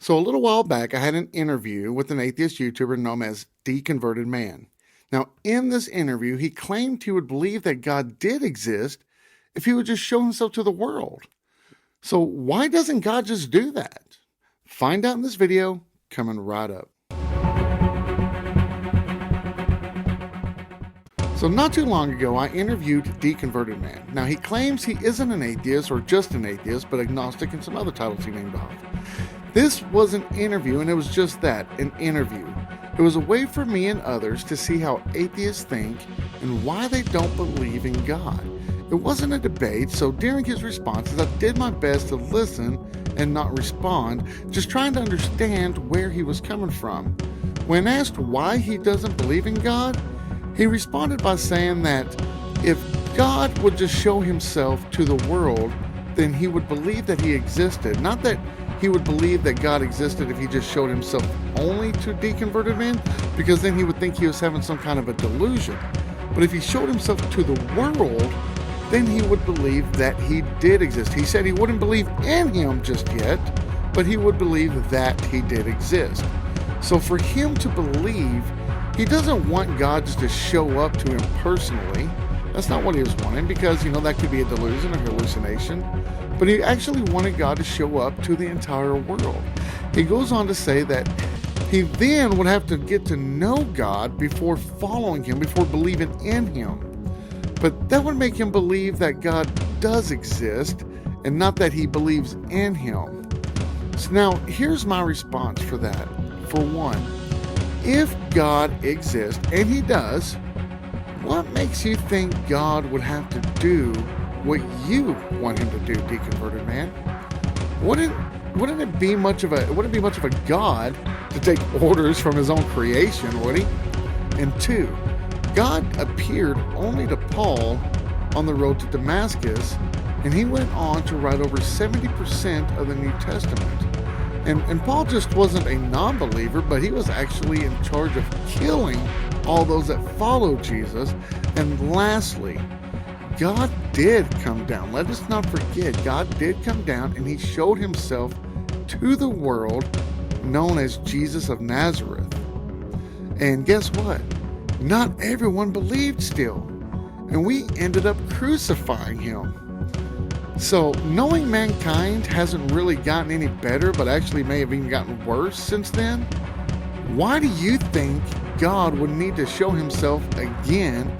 So a little while back, I had an interview with an atheist YouTuber known as Deconverted Man. Now, in this interview, he claimed he would believe that God did exist if he would just show himself to the world. So why doesn't God just do that? Find out in this video, coming right up. So not too long ago, I interviewed Deconverted Man. Now, he claims he isn't an atheist or just an atheist, but agnostic and some other titles he named off. This was an interview, and it was just that, an interview. It was a way for me and others to see how atheists think and why they don't believe in God. It wasn't a debate, so during his responses, I did my best to listen and not respond, just trying to understand where he was coming from. When asked why he doesn't believe in God, he responded by saying that if God would just show himself to the world, then he would believe that he existed. Not that he would believe that God existed if he just showed himself only to Deconverted Man, because then he would think he was having some kind of a delusion. But if he showed himself to the world, then he would believe that he did exist. He said he wouldn't believe in him just yet, but he would believe that he did exist. So for him to believe, he doesn't want God just to show up to him personally. That's not what he was wanting, because, that could be a delusion or hallucination. But he actually wanted God to show up to the entire world. He goes on to say that he then would have to get to know God before following him, before believing in him. But that would make him believe that God does exist and not that he believes in him. So now, here's my response for that. For one, if God exists, and he does, what makes you think God would have to do what you want him to do, Deconverted Man? Wouldn't it be much of a God to take orders from his own creation, would he? And two, God appeared only to Paul on the road to Damascus, and he went on to write over 70% of the New Testament. And Paul just wasn't a non-believer, but he was actually in charge of killing all those that followed Jesus. And lastly, God did come down. Let us not forget, God did come down, and he showed himself to the world, known as Jesus of Nazareth. And guess what? Not everyone believed still, and we ended up crucifying him. So knowing mankind hasn't really gotten any better, but actually may have even gotten worse since then, why do you think God would need to show himself again,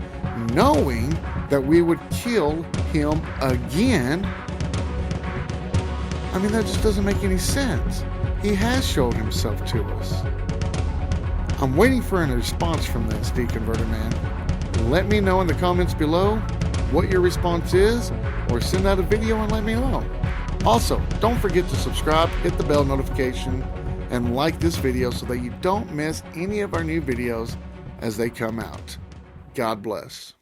knowing that we would kill him again? I mean, that just doesn't make any sense. He has showed himself to us. I'm waiting for a response from this, Deconverted Man. Let me know in the comments below what your response is, or send out a video and let me know. Also, don't forget to subscribe, hit the bell notification, and like this video so that you don't miss any of our new videos as they come out. God bless.